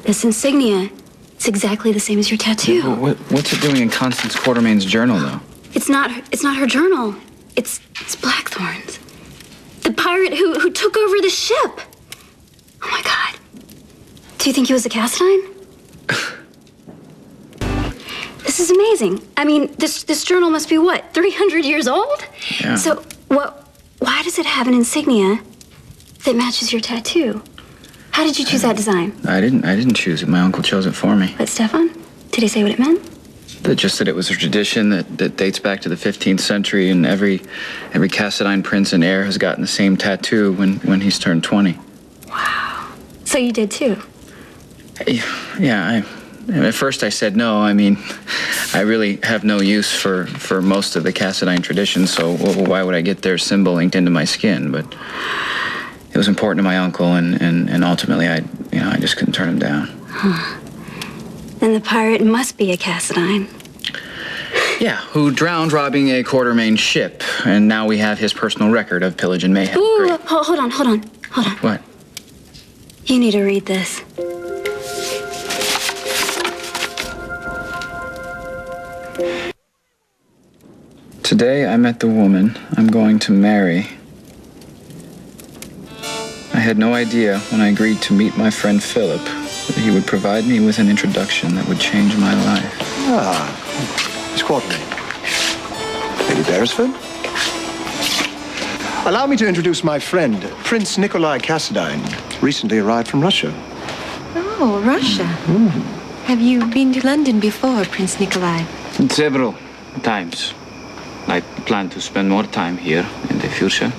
This insignia, it's exactly the same as your tattoo. Yeah, what's it doing in Constance Quartermain's journal, though? It's not her journal. It's Blackthorn's. The pirate who took over the ship. Oh my God. Do you think he was a Cassadine? This is amazing. I mean, this journal must be what, 300 years old? Yeah. So why does it have an insignia that matches your tattoo? How did you choose that design? I didn't choose it. My uncle chose it for me. But Stefan? Did he say what it meant? Just that it was a tradition that dates back to the 15th century, and every Cassadine prince and heir has gotten the same tattoo when he's turned 20. Wow. So you did too? Yeah, at first I said no. I mean, I really have no use for most of the Cassadine traditions, so why would I get their symbol inked into my skin? But it was important to my uncle, and ultimately I just couldn't turn him down. Huh. Then the pirate must be a Cassadine. Yeah, who drowned robbing a Quartermain ship, and now we have his personal record of pillage and mayhem. Ooh, hold on. What? You need to read this. Today I met the woman I'm going to marry. I had no idea when I agreed to meet my friend Philip that he would provide me with an introduction that would change my life. Ah, Miss Quartermain. Lady Beresford? Allow me to introduce my friend, Prince Nikolai Cassadine, recently arrived from Russia. Oh, Russia. Have you been to London before, Prince Nikolai? Several times. I plan to spend more time here in the future.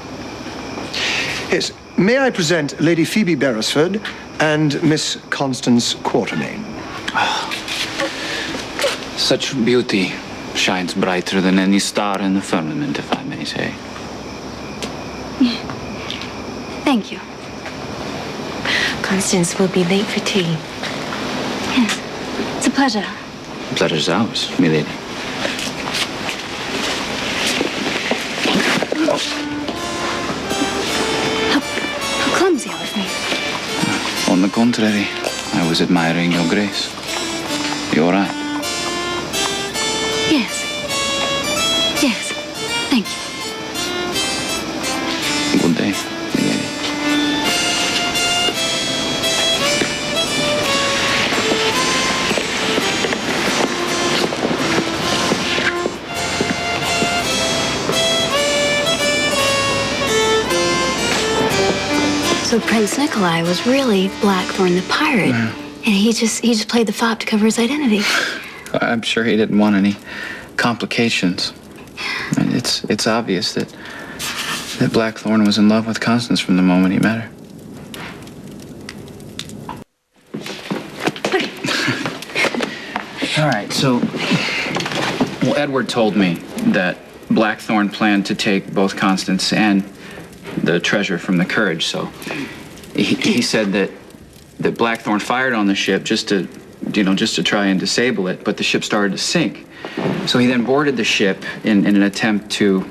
Yes. May I present Lady Phoebe Beresford and Miss Constance Quartermain? Such beauty shines brighter than any star in the firmament, if I may say. Yeah. Thank you. Constance will be late for tea. Yes. It's a pleasure. Pleasure's ours, milady. How clumsy of me. On the contrary, I was admiring your grace. You all right? Yes. Yes. Thank you. Good day, milady. So Prince Nikolai was really Blackthorn the pirate, and he just played the fop to cover his identity. I'm sure he didn't want any complications. And it's obvious that Blackthorn was in love with Constance from the moment he met her. All right, so Edward told me that Blackthorn planned to take both Constance and the treasure from the Courage, so he said that Blackthorn fired on the ship just to try and disable it, but the ship started to sink. So he then boarded the ship in an attempt to,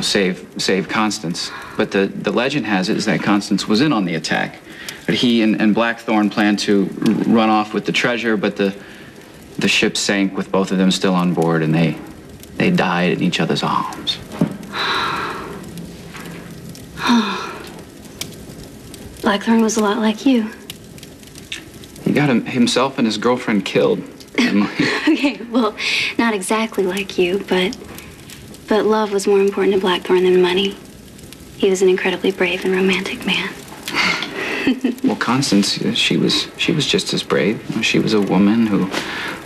save Constance. But the legend has it is that Constance was in on the attack. But he and Blackthorn planned to run off with the treasure, but the ship sank with both of them still on board, and they died in each other's arms. Blackthorn was a lot like you. He got himself and his girlfriend killed, Emily. Okay, well, not exactly like you, but love was more important to Blackthorn than money. He was an incredibly brave and romantic man. Well, Constance, she was just as brave. She was a woman who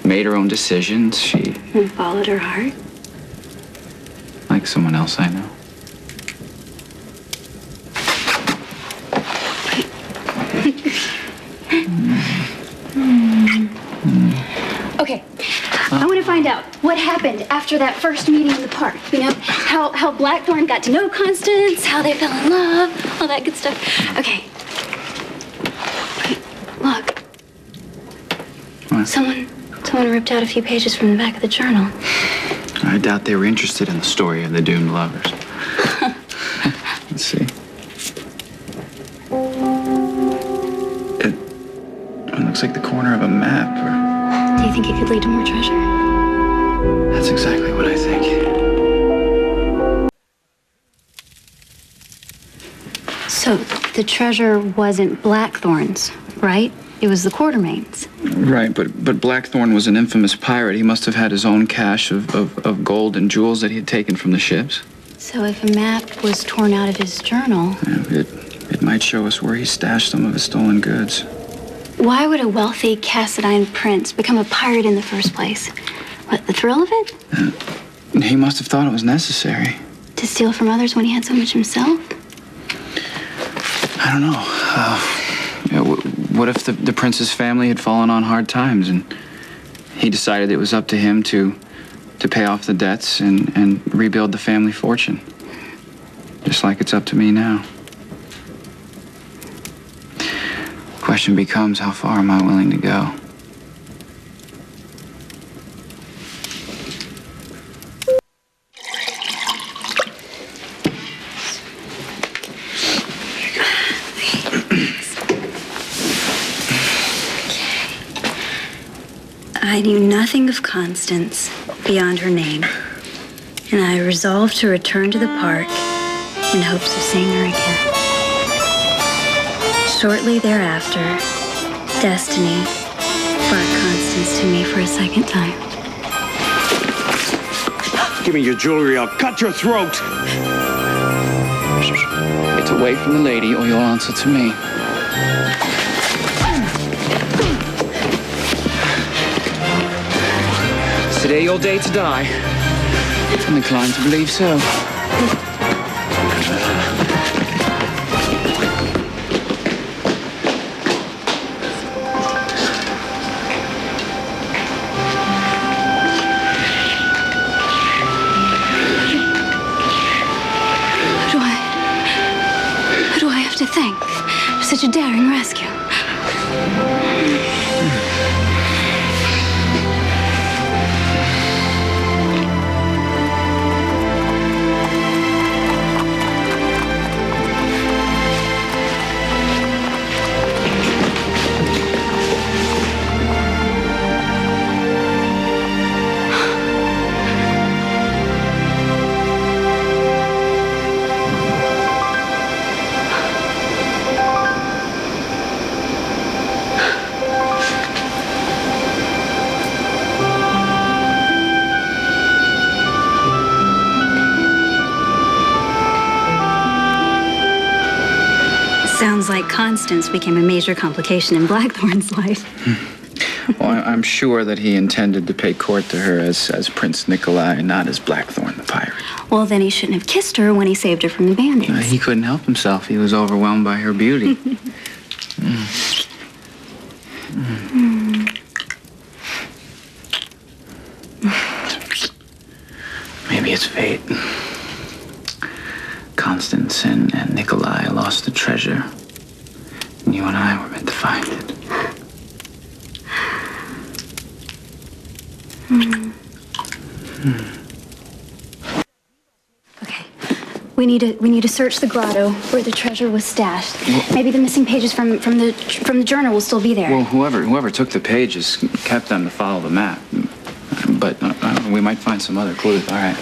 made her own decisions. And followed her heart. Like someone else I know. Okay, I want to find out what happened after that first meeting in the park. You know, how Blackthorn got to know Constance, how they fell in love, all that good stuff. Okay. Look. What? Someone ripped out a few pages from the back of the journal. I doubt they were interested in the story of the doomed lovers. Let's see. Looks like the corner of a map. Do you think it could lead to more treasure? That's exactly what I think. So the treasure wasn't Blackthorn's, right? It was the Quartermain's. Right, but Blackthorn was an infamous pirate. He must have had his own cache of gold and jewels that he had taken from the ships. So if a map was torn out of his journal... It might show us where he stashed some of his stolen goods. Why would a wealthy Cassadine prince become a pirate in the first place? What, the thrill of it? He must have thought it was necessary. To steal from others when he had so much himself? I don't know. What if the prince's family had fallen on hard times and he decided it was up to him to pay off the debts and rebuild the family fortune? Just like it's up to me now. Question becomes, how far am I willing to go? I knew nothing of Constance beyond her name, and I resolved to return to the park in hopes of seeing her again. Shortly thereafter, destiny brought Constance to me for a second time. Give me your jewelry, I'll cut your throat! It's away from the lady or you'll answer to me. Is today your day to die? I'm inclined to believe so. Who do I have to thank for such a daring rescue? Sounds like Constance became a major complication in Blackthorn's life. Well, I'm sure that he intended to pay court to her as Prince Nikolai, not as Blackthorn the pirate. Well, then he shouldn't have kissed her when he saved her from the bandits. He couldn't help himself. He was overwhelmed by her beauty. Maybe it's fate. Constance and Nikolai lost the treasure. And you and I were meant to find it. Okay. We need to search the grotto where the treasure was stashed. Maybe the missing pages from the journal will still be there. Well, whoever took the pages kept them to follow the map. But we might find some other clues. All right.